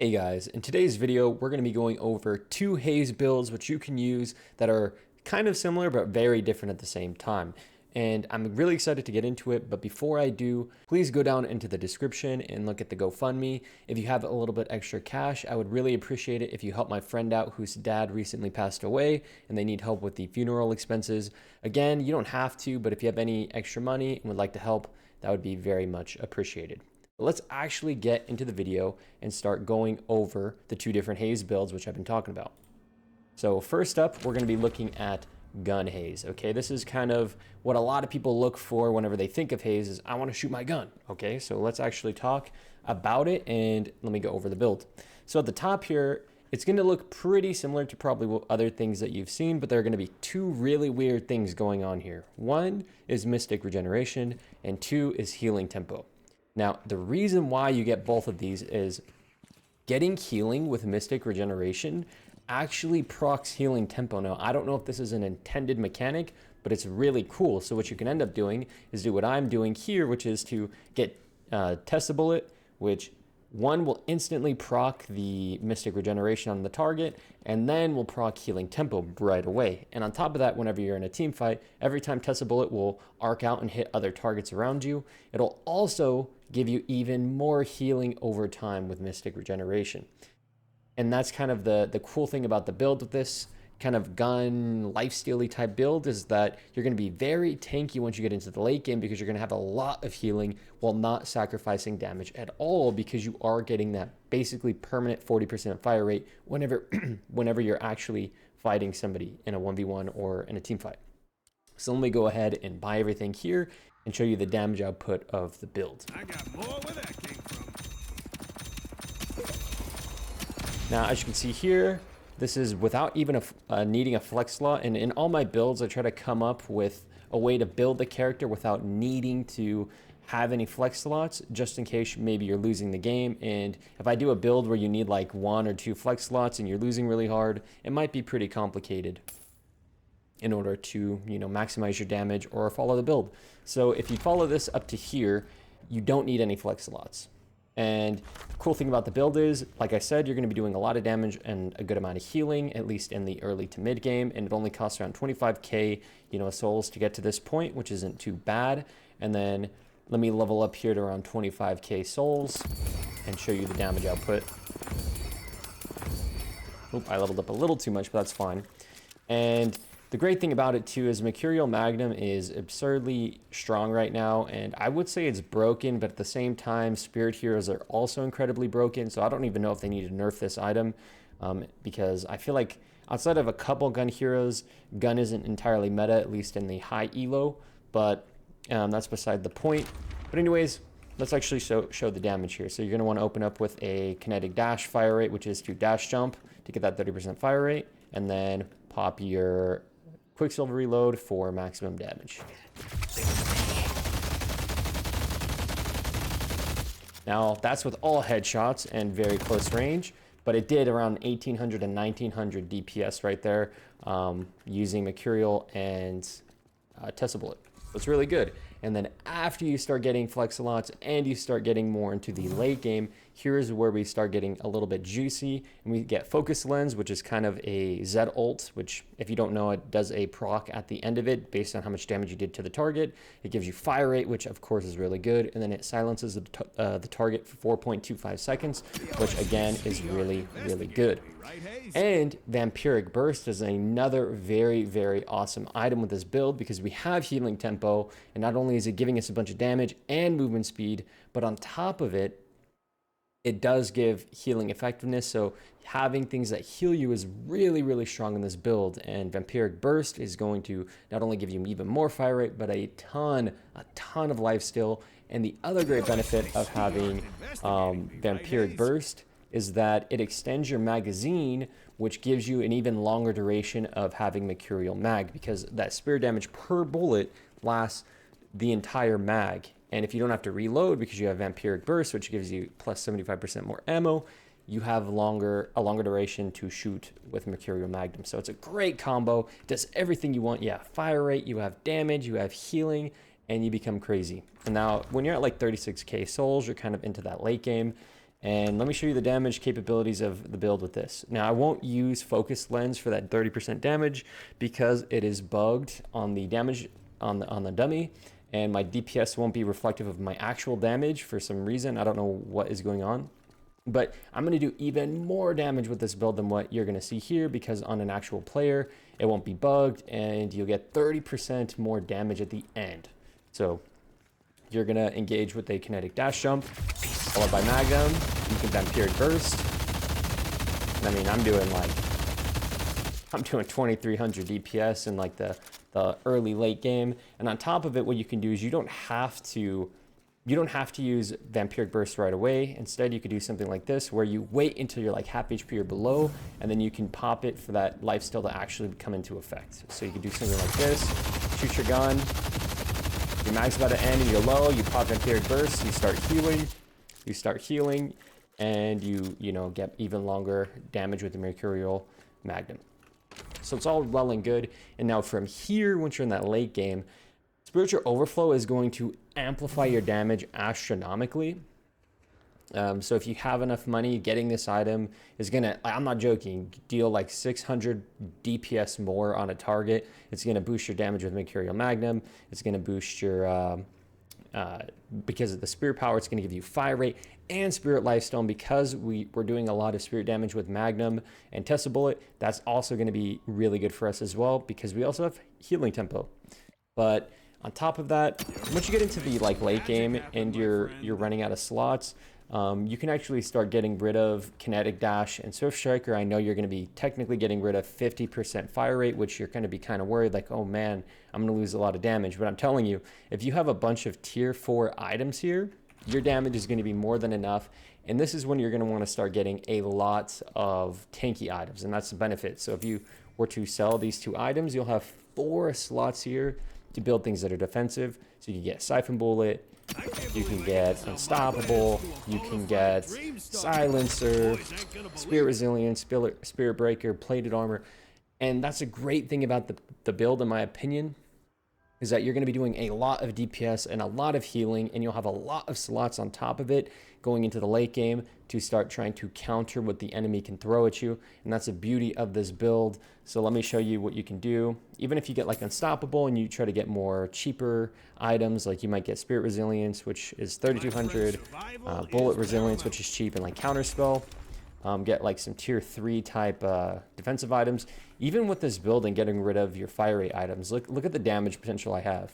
Hey guys, in today's video, we're going to be going over two Haze builds which you can use that are kind of similar but very different at the same time. And I'm really excited to get into it, but before I do, please go down into the description and look at the GoFundMe. If you have a little bit extra cash, I would really appreciate it if you help my friend out whose dad recently passed away and they need help with the funeral expenses. Again, you don't have to, but if you have any extra money and would like to help, that would be very much appreciated. But let's actually get into the video and start going over the two different Haze builds which I've been talking about. So first up, we're going to be looking at gun Haze. Okay, this is kind of what a lot of people look for whenever they think of Haze is I want to shoot my gun. Okay, so let's actually talk about it and let me go over the build. So at the top here, it's going to look pretty similar to probably other things that you've seen, but there are going to be two really weird things going on here. One is Mystic Regeneration and two is Healing Tempo. Now, the reason why you get both of these is getting healing with Mystic Regeneration actually procs Healing Tempo. Now, I don't know if this is an intended mechanic, but it's really cool. So what you can end up doing is do what I'm doing here, which is to get Test Bullet, which one will instantly proc the Mystic Regeneration on the target, and then will proc Healing Tempo right away. And on top of that, whenever you're in a team fight, every time Test Bullet will arc out and hit other targets around you. It'll also give you even more healing over time with Mystic Regeneration. And that's kind of the cool thing about the build with this kind of gun lifesteal-y type build is that you're going to be very tanky once you get into the late game because you're going to have a lot of healing while not sacrificing damage at all because you are getting that basically permanent 40% fire rate whenever you're actually fighting somebody in a 1v1 or in a team fight. So let me go ahead and buy everything here and show you the damage output of the build. I got more where that came from. Now, as you can see here, this is without even needing a flex slot, and in all my builds, I try to come up with a way to build the character without needing to have any flex slots, just in case maybe you're losing the game. And if I do a build where you need like 1 or 2 flex slots and you're losing really hard, it might be pretty complicated in order to, maximize your damage or follow the build. So if you follow this up to here, you don't need any flex slots. And the cool thing about the build is, like I said, you're going to be doing a lot of damage and a good amount of healing, at least in the early to mid game, and it only costs around 25k, souls to get to this point, which isn't too bad. And then let me level up here to around 25k souls and show you the damage output. Oop, I leveled up a little too much, but that's fine. And the great thing about it too is Mercurial Magnum is absurdly strong right now, and I would say it's broken, but at the same time, Spirit Heroes are also incredibly broken, so I don't even know if they need to nerf this item, because I feel like outside of a couple gun heroes, gun isn't entirely meta, at least in the high elo, but that's beside the point. But anyways, let's actually show the damage here. So you're going to want to open up with a kinetic dash fire rate, which is to dash jump to get that 30% fire rate, and then pop your Quicksilver reload for maximum damage. Now that's with all headshots and very close range, but it did around 1800 and 1900 DPS right there using Mercurial and Test Bullet. So it's really good. And then after you start getting flex slots and you start getting more into the late game, here's where we start getting a little bit juicy, and we get Focus Lens, which is kind of a Z ult, which if you don't know, it does a proc at the end of it based on how much damage you did to the target. It gives you fire rate, which of course is really good, and then it silences the target for 4.25 seconds, which again is really, really good. And Vampiric Burst is another very, very awesome item with this build because we have Healing Tempo, and not only is it giving us a bunch of damage and movement speed, but on top of it, it does give healing effectiveness. So having things that heal you is really, really strong in this build. And Vampiric Burst is going to not only give you even more fire rate, but a ton of lifesteal. And the other great benefit of having Vampiric Burst is that it extends your magazine, which gives you an even longer duration of having Mercurial Mag, because that spear damage per bullet lasts the entire mag. And if you don't have to reload because you have Vampiric Burst, which gives you plus 75% more ammo, you have a longer duration to shoot with Mercurial Magnum. So it's a great combo. It does everything you want. Yeah, fire rate, you have damage, you have healing, and you become crazy. And now when you're at like 36k souls, you're kind of into that late game. And let me show you the damage capabilities of the build with this. Now, I won't use focus lens for that 30% damage because it is bugged on the damage on the dummy, and my DPS won't be reflective of my actual damage for some reason. I don't know what is going on. But I'm going to do even more damage with this build than what you're going to see here, because on an actual player, it won't be bugged, and you'll get 30% more damage at the end. So you're going to engage with a kinetic dash jump, followed by Magnum. You can vampiric burst. And I mean, I'm doing 2300 DPS in like the early late game. And on top of it, what you can do is you don't have to use Vampiric Burst right away. Instead, you could do something like this, where you wait until you're like half HP or below, and then you can pop it for that lifesteal to actually come into effect. So you can do something like this, shoot your gun, your mag's about to end and you're low, you pop Vampiric Burst, you start healing, and you know, get even longer damage with the Mercurial Magnum. So it's all well and good. And now from here, once you're in that late game, Spiritual Overflow is going to amplify your damage astronomically. So if you have enough money, getting this item is gonna, I'm not joking, deal like 600 DPS more on a target. It's gonna boost your damage with Mercurial Magnum. It's gonna boost your, because of the Spirit Power, it's gonna give you Fire Rate and Spirit Lifestone. Because we're doing a lot of Spirit damage with Magnum and Tesla Bullet, that's also gonna be really good for us as well, because we also have Healing Tempo. But on top of that, once you get into the like late game and you're running out of slots, you can actually start getting rid of Kinetic Dash and Swift Striker. I know you're going to be technically getting rid of 50% fire rate, which you're going to be kind of worried like, oh man, I'm going to lose a lot of damage. But I'm telling you, if you have a bunch of tier 4 items here, your damage is going to be more than enough. And this is when you're going to want to start getting a lot of tanky items, and that's the benefit. So if you were to sell these 2 items, you'll have 4 slots here to build things that are defensive. So you can get Siphon Bullet, you can get Unstoppable, you can get Silencer, Spirit Resilience, Spirit Breaker, Plated Armor. And that's a great thing about the build, in my opinion, is that you're going to be doing a lot of DPS and a lot of healing, and you'll have a lot of slots on top of it going into the late game to start trying to counter what the enemy can throw at you. And that's the beauty of this build. So let me show you what you can do. Even if you get like Unstoppable and you try to get more cheaper items, like you might get Spirit Resilience, which is 3200, Bullet Resilience, which is cheap, and like Counterspell. Get like some tier 3 type defensive items. Even with this build and getting rid of your fire rate items, look at the damage potential I have.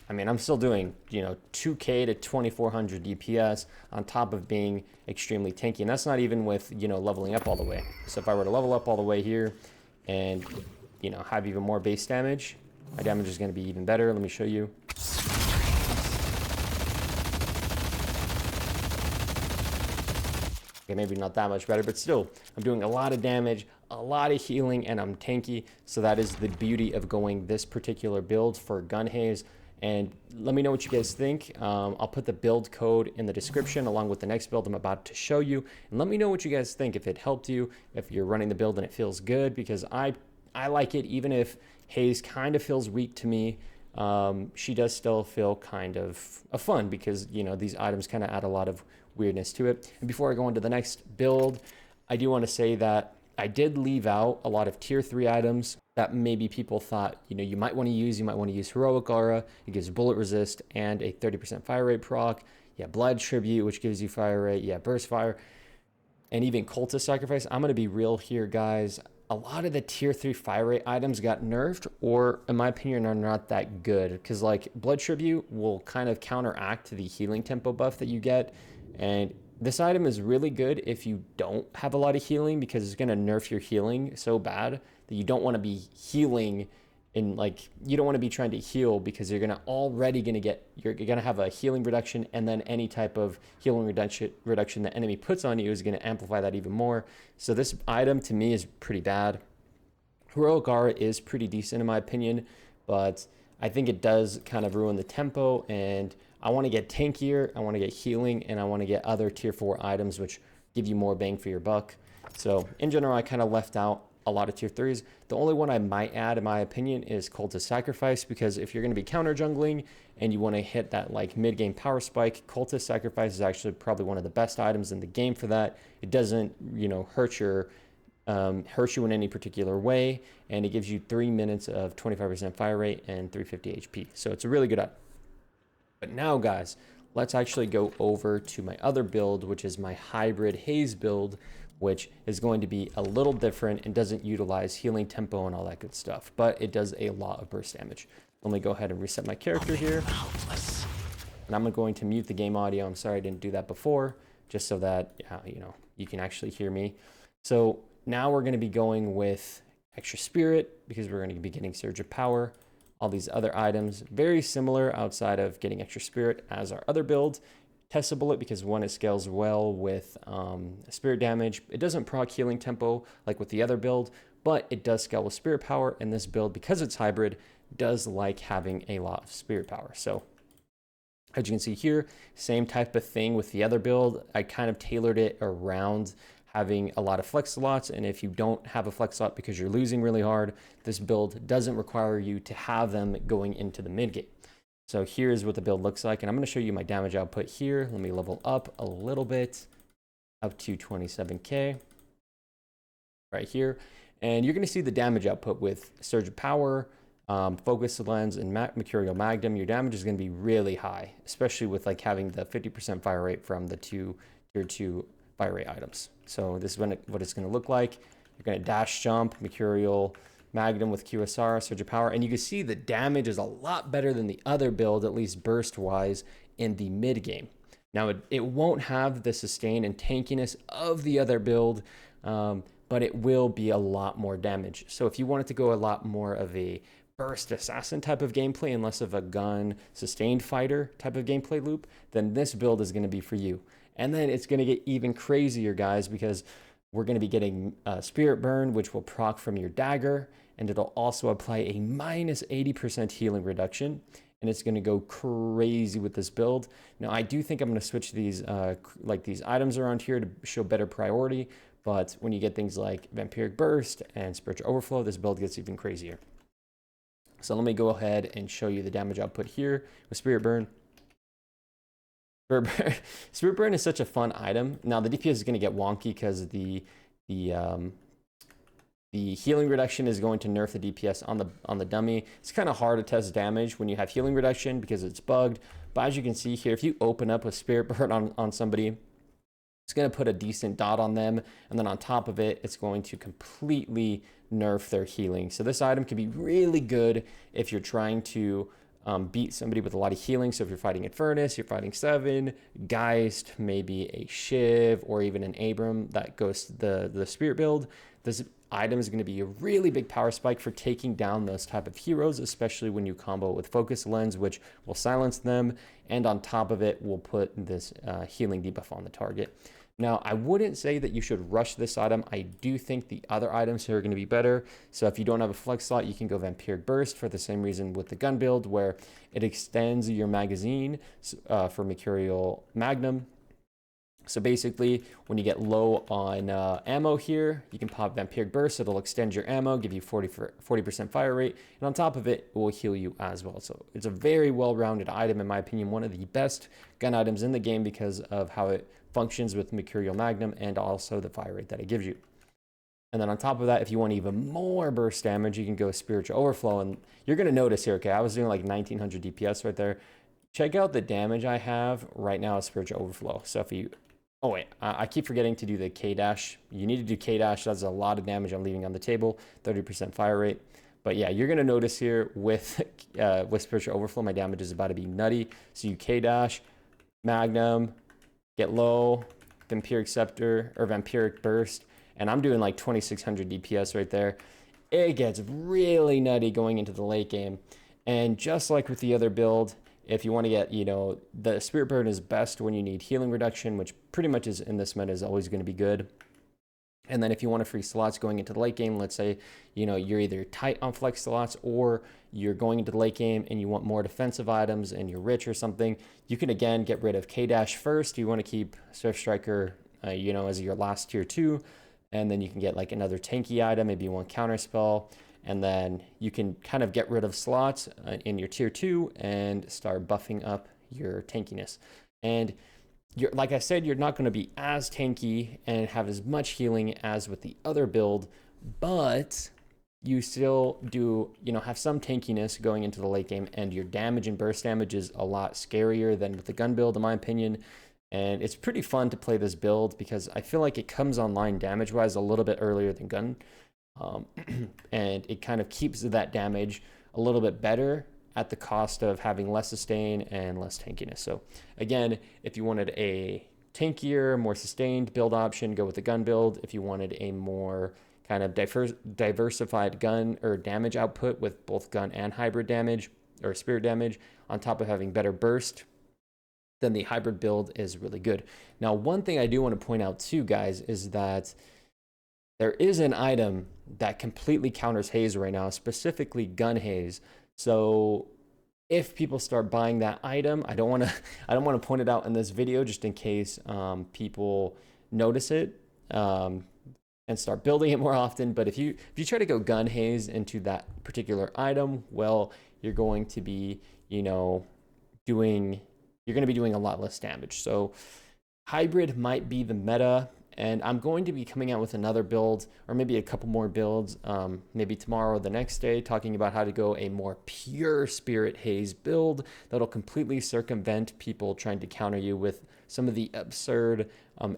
I mean, I'm still doing, you know, 2k to 2400 DPS on top of being extremely tanky, and that's not even with, you know, leveling up all the way. So if I were to level up all the way here and, you know, have even more base damage, my damage is going to be even better. Let me show you. Okay, maybe not that much better, but still, I'm doing a lot of damage, a lot of healing, and I'm tanky. So that is the beauty of going this particular build for Gun Haze. And let me know what you guys think. I'll put the build code in the description along with the next build I'm about to show you. And let me know what you guys think, if it helped you, if you're running the build and it feels good, because I like it, even if Haze kind of feels weak to me. She does still feel kind of fun, because, you know, these items kind of add a lot of weirdness to it. And before I go into the next build, I do want to say that I did leave out a lot of tier 3 items that maybe people thought, you know, you might want to use. You might want to use Heroic Aura. It gives bullet resist and a 30% fire rate proc. Yeah, Blood Tribute, which gives you fire rate. Yeah, Burst Fire. And even Cultist Sacrifice. I'm going to be real here, guys. A lot of the tier 3 fire rate items got nerfed, or in my opinion are not that good, because like Blood Tribute will kind of counteract the healing tempo buff that you get. And this item is really good if you don't have a lot of healing, because it's going to nerf your healing so bad that you don't want to be healing in, like, you don't want to be trying to heal, because you're going to have a healing reduction, and then any type of healing reduction the enemy puts on you is going to amplify that even more. So this item to me is pretty bad. Heroic Aura is pretty decent in my opinion, but I think it does kind of ruin the tempo, and I want to get tankier, I want to get healing, and I want to get other tier 4 items which give you more bang for your buck. So in general, I kind of left out a lot of tier 3s. The only one I might add, in my opinion, is Cultist Sacrifice, because if you're going to be counter jungling and you want to hit that like mid-game power spike, Cultist Sacrifice is actually probably one of the best items in the game for that. It doesn't, hurt you in any particular way, and it gives you 3 minutes of 25% fire rate and 350 HP. So it's a really good item. But now, guys, let's actually go over to my other build, which is my hybrid Haze build, which is going to be a little different and doesn't utilize healing tempo and all that good stuff, but it does a lot of burst damage. Let me go ahead and reset my character here. And I'm going to mute the game audio. I'm sorry I didn't do that before, just so that, you can actually hear me. So now we're going to be going with extra spirit, because we're going to be getting surge of power, all these other items, very similar outside of getting extra spirit as our other build. Test bullet, because one, it scales well with spirit damage. It doesn't proc healing tempo like with the other build, but it does scale with spirit power, and this build, because it's hybrid, does like having a lot of spirit power. So as you can see here, same type of thing with the other build. I kind of tailored it around having a lot of flex slots, and if you don't have a flex slot because you're losing really hard, this build doesn't require you to have them going into the mid game. So here's what the build looks like, and I'm going to show you my damage output here. Let me level up a little bit, up to 27k right here, and you're going to see the damage output with Surge of Power, Focus Lens, and Mercurial Magnum. Your damage is going to be really high, especially with like having the 50% fire rate from the tier 2 fire rate items. So this is what it's going to look like. You're going to dash jump, Mercurial Magnum with QSR, Surge of Power, and you can see the damage is a lot better than the other build, at least burst wise, in the mid game. Now it won't have the sustain and tankiness of the other build, but it will be a lot more damage. So if you wanted to go a lot more of a burst assassin type of gameplay and less of a gun sustained fighter type of gameplay loop, then this build is going to be for you. And then it's going to get even crazier, guys, because we're going to be getting Spirit Burn, which will proc from your dagger, and it'll also apply a minus 80% healing reduction, and it's going to go crazy with this build. Now, I do think I'm going to switch these these items around here to show better priority, but when you get things like Vampiric Burst and Spiritual Overflow, this build gets even crazier. So let me go ahead and show you the damage output here with Spirit Burn. Spirit Burn is such a fun item. Now the DPS is going to get wonky because the healing reduction is going to nerf the DPS on the dummy. It's kind of hard to test damage when you have healing reduction because it's bugged. But as you can see here, if you open up a Spirit Burn on somebody, it's going to put a decent dot on them, and then on top of it, it's going to completely nerf their healing. So this item can be really good if you're trying to beat somebody with a lot of healing. So if you're fighting Eternus, you're fighting 7, Geist, maybe a Shiv, or even an Abram that goes to the Spirit build, this item is going to be a really big power spike for taking down those type of heroes, especially when you combo with Focus Lens, which will silence them, and on top of it, will put this healing debuff on the target. Now, I wouldn't say that you should rush this item. I do think the other items here are going to be better. So if you don't have a flex slot, you can go Vampiric Burst for the same reason with the gun build, where it extends your magazine for Mercurial Magnum. So basically, when you get low on ammo here, you can pop Vampiric Burst. It'll extend your ammo, give you 40% fire rate, and on top of it, it will heal you as well. So it's a very well-rounded item, in my opinion, one of the best gun items in the game because of how it functions with Mercurial Magnum and also the fire rate that it gives you. And then on top of that, if you want even more burst damage, you can go Spiritual Overflow, and you're going to notice here, okay, I was doing like 1900 DPS right there. Check out the damage I have right now as Spiritual Overflow. So if you oh wait, I keep forgetting to do the K-Dash. You need to do K-Dash. That's a lot of damage I'm leaving on the table, 30% fire rate. But yeah, you're going to notice here with Spiritual Overflow, my damage is about to be nutty. So you K-Dash, Magnum, get low, Vampiric Scepter, or Vampiric Burst, and I'm doing like 2600 DPS right there. It gets really nutty going into the late game. And just like with the other build, if you want to get, the Spirit Burn is best when you need healing reduction, which pretty much is in this meta is always going to be good. And then if you want to free slots going into the late game, let's say, you're either tight on flex slots or you're going into the late game and you want more defensive items and you're rich or something, you can again get rid of K-Dash first. You want to keep Swift Striker, as your last tier 2. and then you can get like another tanky item, maybe one counter spell, and then you can kind of get rid of slots in your tier 2 and start buffing up your tankiness. And you're, like I said, you're not going to be as tanky and have as much healing as with the other build, but you still do, have some tankiness going into the late game, and your damage and burst damage is a lot scarier than with the gun build, in my opinion. And it's pretty fun to play this build because I feel like it comes online damage-wise a little bit earlier than gun. And it kind of keeps that damage a little bit better at the cost of having less sustain and less tankiness. So again, if you wanted a tankier, more sustained build option, go with the gun build. If you wanted a more kind of diversified gun or damage output with both gun and hybrid damage or spirit damage, on top of having better burst, then the hybrid build is really good. Now, one thing I do want to point out too, guys, is that there is an item that completely counters Haze right now, specifically gun Haze. So if people start buying that item, I don't want to point it out in this video just in case people notice it and start building it more often. But if you try to go gun Haze into that particular item, well, you're going to be, doing a lot less damage. So hybrid might be the meta, and I'm going to be coming out with another build, or maybe a couple more builds, maybe tomorrow or the next day, talking about how to go a more pure Spirit Haze build that'll completely circumvent people trying to counter you with some of the absurd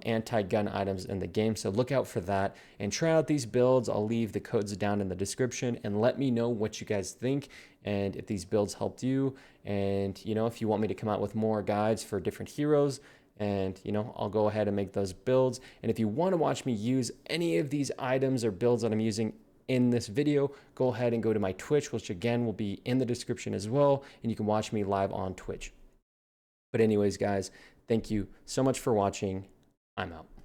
anti-gun items in the game. So look out for that and try out these builds. I'll leave the codes down in the description, and let me know what you guys think and if these builds helped you. And if you want me to come out with more guides for different heroes, and I'll go ahead and make those builds. And if you want to watch me use any of these items or builds that I'm using in this video, go ahead and go to my Twitch, which again will be in the description as well, and you can watch me live on Twitch. But anyways, guys, thank you so much for watching. I'm out.